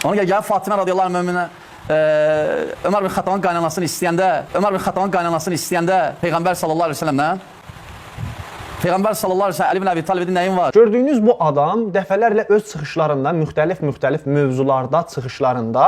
Ona görə gəlib Fatimə radiyallahu müminə Ömər bin Xattabın qaynanasını istəyəndə Peyğəmbər sallallahu aleyhi ve sellemlə Peyğəmbər sallallahu aleyhi ve sellem Əli bin Əbi Talibin nəyin var? Gördüyünüz bu adam dəfələrlə öz çıxışlarında, müxtəlif mövzularda, çıxışlarında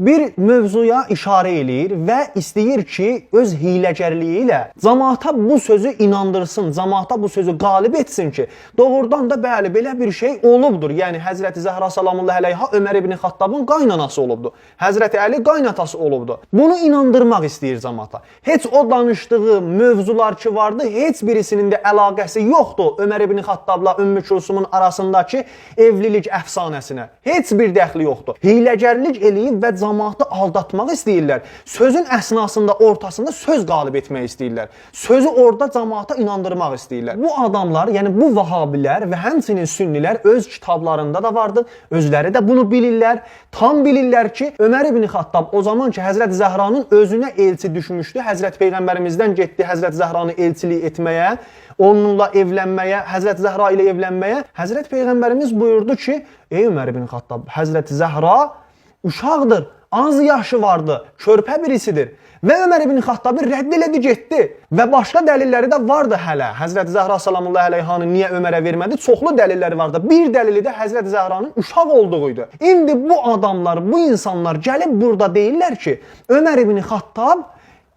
bir mövzuya işarə eləyir və istəyir ki, öz hiyləgərliyi ilə cəmaata bu sözü inandırsın, cəmaata bu sözü qalib etsin ki, doğrudan da bəli, belə bir şey olubdur. Yəni, Həzrəti Zəhra salamullahi əleyha Ömər ibn Xattabın qaynanası olubdur. Həzrəti Əli qaynatası olubdur. Bunu inandırmaq istəyir cəmaata. Heç o danışdığı mövzular ki vardı, heç birisinin də əlaqəsi yoxdur Ömər ibn Xattabla Ümmü Kulsumun arasındakı evlilik əfsanəsinə. Heç bir dəxli yoxdur. Hiyləgərlik eləyib və cəmaatı aldatmaq istəyirlər. Sözün əsnasında, ortasında söz qalib etmək istəyirlər. Sözü orada cəmaata inandırmaq istəyirlər. Bu adamlar, yəni bu vahabilər və həmçinin sünnilər öz kitablarında da vardır. Özləri də bunu bilirlər. Tam bilirlər ki, Ömər ibn Xattab o zaman ki, Həzrət Zəhranın özünə elçi düşmüşdü. Həzrət Peyğəmbərimizdən getdi Həzrət Zəhranı elçilik etməyə, onunla evlənməyə, Həzrət Zəhra ilə evlənməyə. Həzrət Peyğəmbərimiz buyurdu ki, ey Ömər ibn Xattab, Həzrət Zəhra uşaqdır, az yaşı vardı, körpə birisidir. Və Ömər ibn Xattabı rədd elədi, getdi. Və başqa dəlilləri də vardı hələ. Həzrəti Zəhra salamullahi əleyhanı niyə Ömərə vermədi? Çoxlu dəlilləri vardı. Bir dəlili də Həzrəti Zəhranın uşaq olduğuydu. İndi bu adamlar, bu insanlar gəlib burada deyirlər ki, Ömər ibn Xattab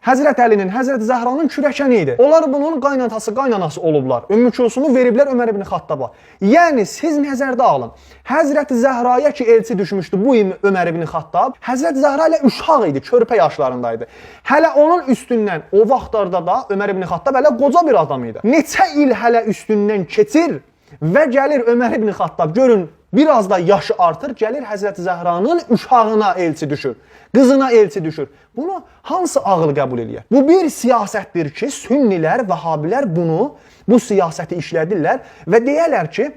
Həzrət Əlinin, Həzrət Zəhranın kürəkəni idi. Onlar bunun qaynanası olublar. Ümmü Kulsumu veriblər Ömər ibn Xattaba. Yəni, siz nəzərdə alın. Həzrət Zəhraya ki, elçi düşmüşdü bu Ömər ibn Xattab, Həzrət Zəhra ilə uşaq idi, körpə yaşlarındaydı. Hələ onun üstündən, o vaxtlarda da Ömər ibn Xattab hələ qoca bir adam idi. Neçə il hələ üstündən keçir və gəlir Ömər ibn Xattab, görün, biraz da yaşı artır, gəlir Həzrət Zəhranın uşağına elçi düşür. Qızına elçi düşür. Bunu hansı ağıl qəbul eləyər? Bu bir siyasətdir ki, sünnilər, vəhabilər bu siyasəti işlədirlər və deyərlər ki,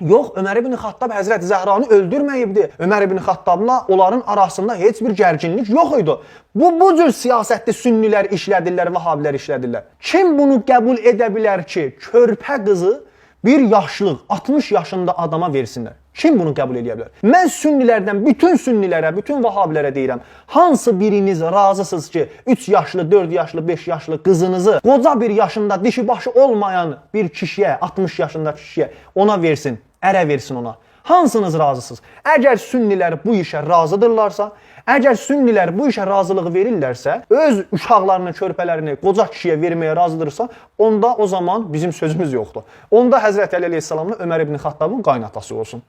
yox, Ömər ibn Xattab Həzrət Zəhranı öldürməyibdi. Ömər ibn Xattabla onların arasında heç bir gərginlik yox idi. Bu cür siyasətdə sünnilər işlədirlər, vəhabilər işlədirlər. Kim bunu qəbul edə bilər ki, körpə qızı bir yaşlıq, 60 yaşında adama versinlər? Kim bunu qəbul edə bilər? Mən sünnilərdən bütün sünnilərə, bütün vəhabilərə deyirəm, hansı biriniz razısınız ki, 3 yaşlı, 4 yaşlı, 5 yaşlı qızınızı qoca bir yaşında, dişi başı olmayan bir kişiyə, 60 yaşında kişiyə ona versin, ərə versin ona? Hansınız razısınız? Əgər sünnilər bu işə razıdırlarsa, əgər sünnilər bu işə razılıq verirlərsə, öz uşaqlarını, körpələrini qoca kişiyə verməyə razıdırsa, onda o zaman bizim sözümüz yoxdur. Onda Həzrət Əli əleyhissalamla Ömər ibn Xattabın qaynatası olsun.